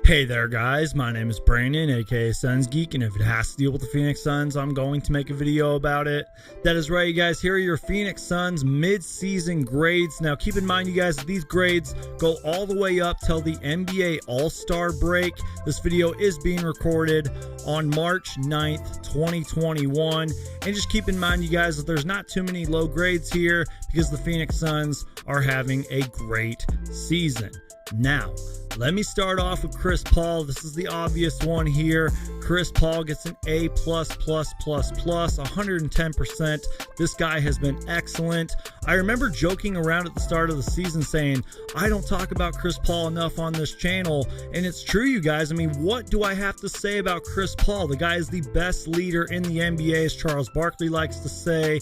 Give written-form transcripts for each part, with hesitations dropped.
Hey there guys, my name is Brandon aka Suns Geek, and if it has to deal with the Phoenix Suns, I'm going to make a video about it. That is right, you guys. Here are your Phoenix Suns mid-season grades. Now keep in mind, you guys, that these grades go all the way up till the NBA All-Star break. This video is being recorded on March 9th, 2021. And just keep in mind, you guys, that there's not too many low grades here because the Phoenix Suns are having a great season. Now, let me start off with Chris Paul. This is the obvious one here. Chris Paul gets an A++++, 110%. This guy has been excellent. I remember joking around at the start of the season saying, I don't talk about Chris Paul enough on this channel. And it's true, you guys. I mean, what do I have to say about Chris Paul? The guy is the best leader in the NBA, as Charles Barkley likes to say.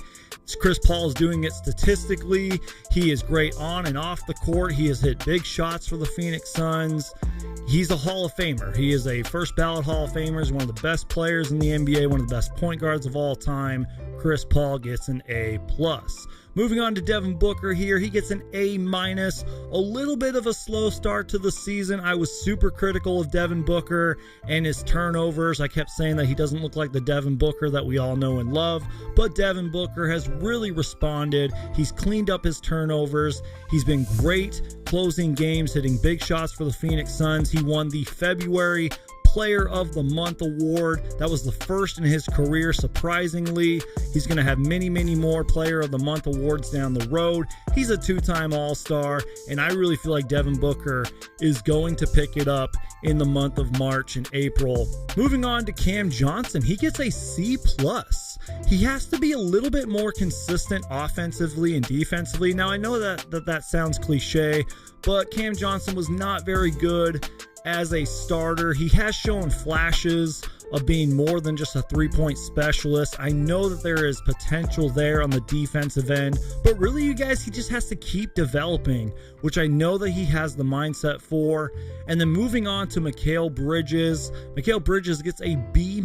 Chris Paul is doing it statistically. He is great on and off the court. He has hit big shots for the Phoenix Suns. He's a Hall of Famer. He is a first ballot Hall of Famer. He's one of the best players in the NBA, one of the best point guards of all time. Chris Paul gets an A+. Moving on to Devin Booker here, he gets an A-. A little bit of a slow start to the season. I was super critical of Devin Booker and his turnovers. I kept saying that he doesn't look like the Devin Booker that we all know and love, but Devin Booker has really responded. He's cleaned up his turnovers. He's been great closing games, hitting big shots for the Phoenix Suns. He won the February Player of the Month award. That was the first in his career, surprisingly. He's going to have many more Player of the Month awards down the road. He's a two-time All-Star, and I really feel like Devin Booker is going to pick it up in the month of March and April. Moving on to Cam Johnson, he gets a C+. He has to be a little bit more consistent offensively and defensively. Now, I know that sounds cliche, but Cam Johnson was not very good as a starter. He has shown flashes of being more than just a three-point specialist. I know that there is potential there on the defensive end, but really, you guys, he just has to keep developing, which I know that he has the mindset for. And then moving on to Mikal Bridges. Mikal Bridges gets a B-.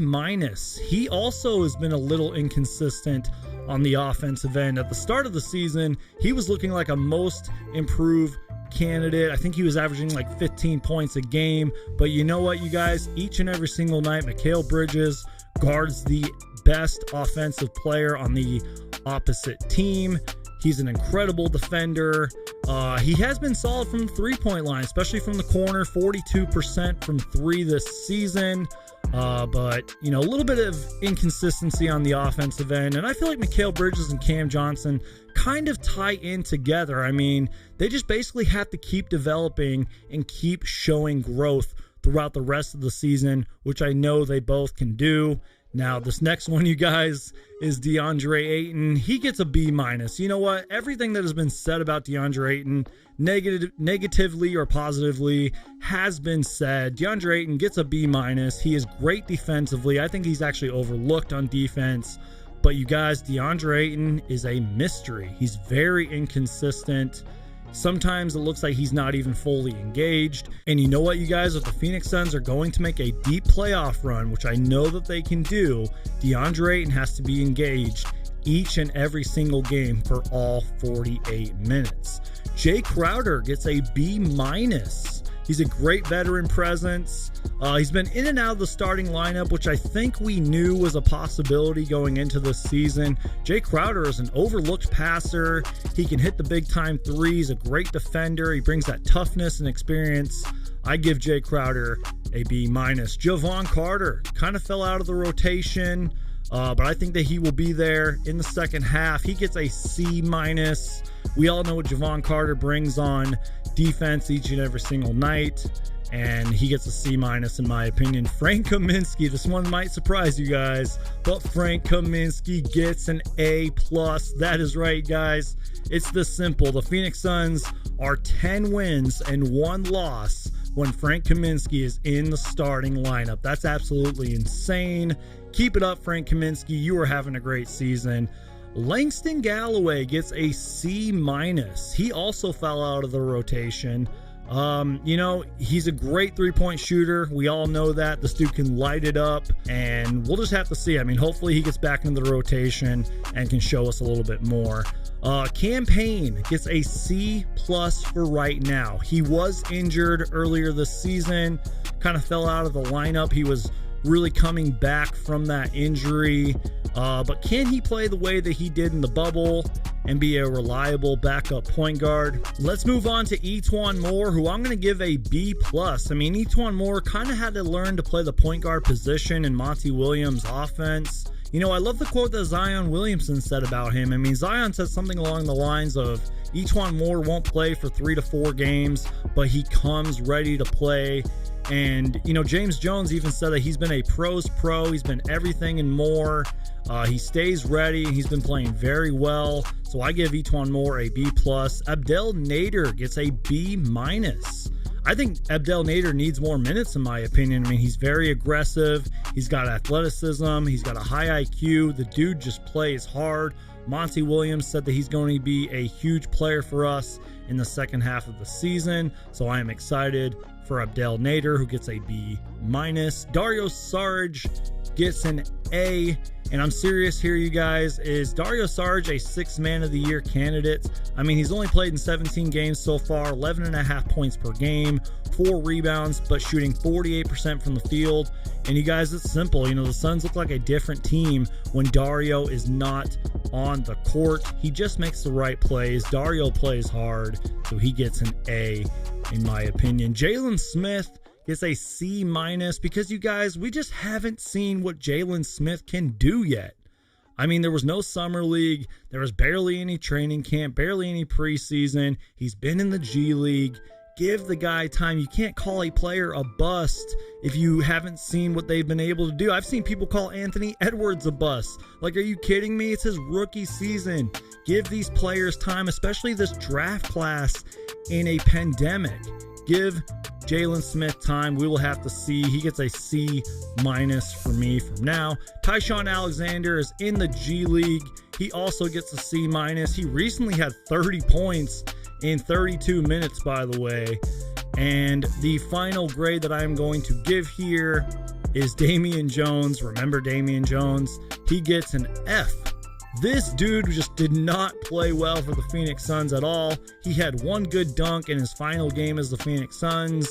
He also has been a little inconsistent on the offensive end. At the start of the season, he was looking like a most improved candidate. I think he was averaging like 15 points a game, but you know what, you guys, each and every single night, Mikal Bridges guards the best offensive player on the opposite team. He's an incredible defender. He has been solid from the three-point line, especially from the corner, 42% from three this season. But, you know, a little bit of inconsistency on the offensive end. And I feel like Mikal Bridges and Cam Johnson kind of tie in together. I mean, they just basically have to keep developing and keep showing growth throughout the rest of the season, which I know they both can do. Now, this next one, you guys, is Deandre Ayton. He gets a B-. You know what? Everything that has been said about Deandre Ayton, negatively or positively, has been said. Deandre Ayton gets a B-. He is great defensively. I think he's actually overlooked on defense. But you guys, Deandre Ayton is a mystery. He's very inconsistent. Sometimes it looks like he's not even fully engaged. And you know what, you guys? If the Phoenix Suns are going to make a deep playoff run, which I know that they can do, Deandre Ayton has to be engaged each and every single game for all 48 minutes. Jay Crowder gets a B-. He's a great veteran presence. He's been in and out of the starting lineup, which I think we knew was a possibility going into this season. Jay Crowder is an overlooked passer. He can hit the big-time threes, a great defender. He brings that toughness and experience. I give Jay Crowder a B-. Javon Carter kind of fell out of the rotation, but I think that he will be there in the second half. He gets a C-. We all know what Javon Carter brings on defense each and every single night, and he gets a C- in my opinion. Frank Kaminsky, this one might surprise you guys, but Frank Kaminsky gets an A+. That is right, guys. It's this simple. The Phoenix Suns are 10 wins and 1 loss when Frank Kaminsky is in the starting lineup. That's absolutely insane. Keep it up, Frank Kaminsky. You are having a great season. Langston Galloway gets a C-. He also fell out of the rotation. You know, he's a great three-point shooter. We all know that. This dude can light it up, and we'll just have to see. I mean, hopefully he gets back into the rotation and can show us a little bit more. Cam Payne gets a C+ for right now. He was injured earlier this season. kind of fell out of the lineup. He was really coming back from that injury. But can he play the way that he did in the bubble and be a reliable backup point guard? Let's move on to E'Twaun Moore, who I'm going to give a B+. I mean, E'Twaun Moore kind of had to learn to play the point guard position in Monty Williams' offense. You know, I love the quote that Zion Williamson said about him. I mean, Zion said something along the lines of, E'Twaun Moore won't play for 3 to 4 games, but he comes ready to play. And, you know, James Jones even said that he's been a pro's pro. He's been everything and more. He stays ready. He's been playing very well. So I give E'Twaun Moore a B+. Abdel Nader gets a B-. I think Abdel Nader needs more minutes, in my opinion. I mean, he's very aggressive. He's got athleticism. He's got a high IQ. The dude just plays hard. Monty Williams said that he's going to be a huge player for us in the second half of the season. So I am excited for Abdel Nader, who gets a B-. Dario Saric gets an A. And I'm serious here, you guys. Is Dario Saric a 6th Man of the Year candidate? I mean, he's only played in 17 games so far, 11.5 points per game, 4 rebounds, but shooting 48% from the field. And you guys, it's simple. You know, the Suns look like a different team when Dario is not on the court. He just makes the right plays. Dario plays hard, so he gets an A, in my opinion. Jalen Smith gets a C- because, you guys, we just haven't seen what Jalen Smith can do yet. I mean, there was no summer league. There was barely any training camp, barely any preseason. He's been in the G League. Give the guy time. You can't call a player a bust if you haven't seen what they've been able to do. I've seen people call Anthony Edwards a bust. Like, are you kidding me? It's his rookie season. Give these players time, especially this draft class in a pandemic. Give Jalen Smith time. We will have to see. He gets a C- for me from now. Tyshawn Alexander is in the G League. He also gets a C-. He recently had 30 points in 32 minutes, by the way. And the final grade that I'm going to give here is Damian Jones. Remember Damian Jones? He gets an F. This dude just did not play well for the Phoenix Suns at all. He had one good dunk in his final game as the Phoenix Suns,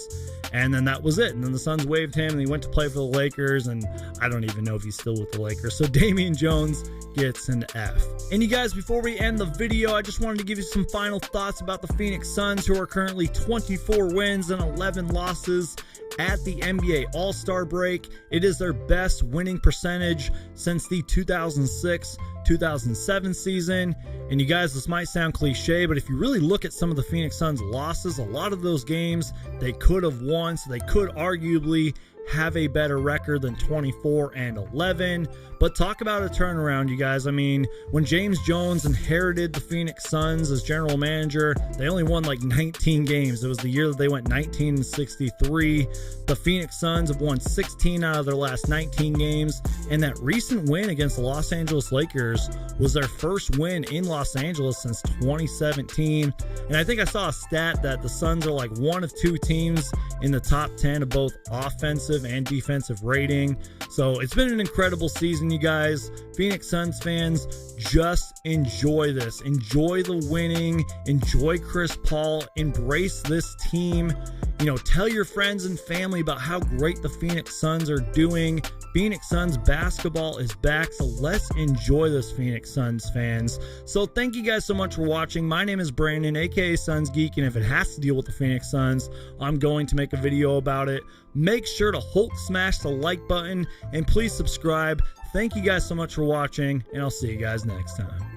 and then that was it. And then the Suns waived him, and he went to play for the Lakers, and I don't even know if he's still with the Lakers. So Damian Jones gets an F. And you guys, before we end the video, I just wanted to give you some final thoughts about the Phoenix Suns, who are currently 24 wins and 11 losses at the NBA All-Star break. It is their best winning percentage since the 2006-2007 season. And you guys, this might sound cliche, but if you really look at some of the Phoenix Suns losses, a lot of those games they could have won, so they could arguably have a better record than 24-11. But talk about a turnaround, you guys. I mean, when James Jones inherited the Phoenix Suns as general manager, they only won like 19 games. It was the year that they went 19-63. The Phoenix Suns have won 16 out of their last 19 games, and that recent win against the Los Angeles Lakers was their first win in Los Angeles since 2017. And I think I saw a stat that the Suns are like one of 2 teams in the top 10 of both offensive and defensive rating. So it's been an incredible season, you guys. Phoenix Suns fans, just enjoy this. Enjoy the winning. Enjoy Chris Paul. Embrace this team. You know, tell your friends and family about how great the Phoenix Suns are doing. Phoenix Suns basketball is back, so let's enjoy this, Phoenix Suns fans. So thank you guys so much for watching. My name is Brandon, aka Suns Geek, and if it has to deal with the Phoenix Suns, I'm going to make a video about it. Make sure to Hulk smash the like button, and please subscribe. Thank you guys so much for watching, and I'll see you guys next time.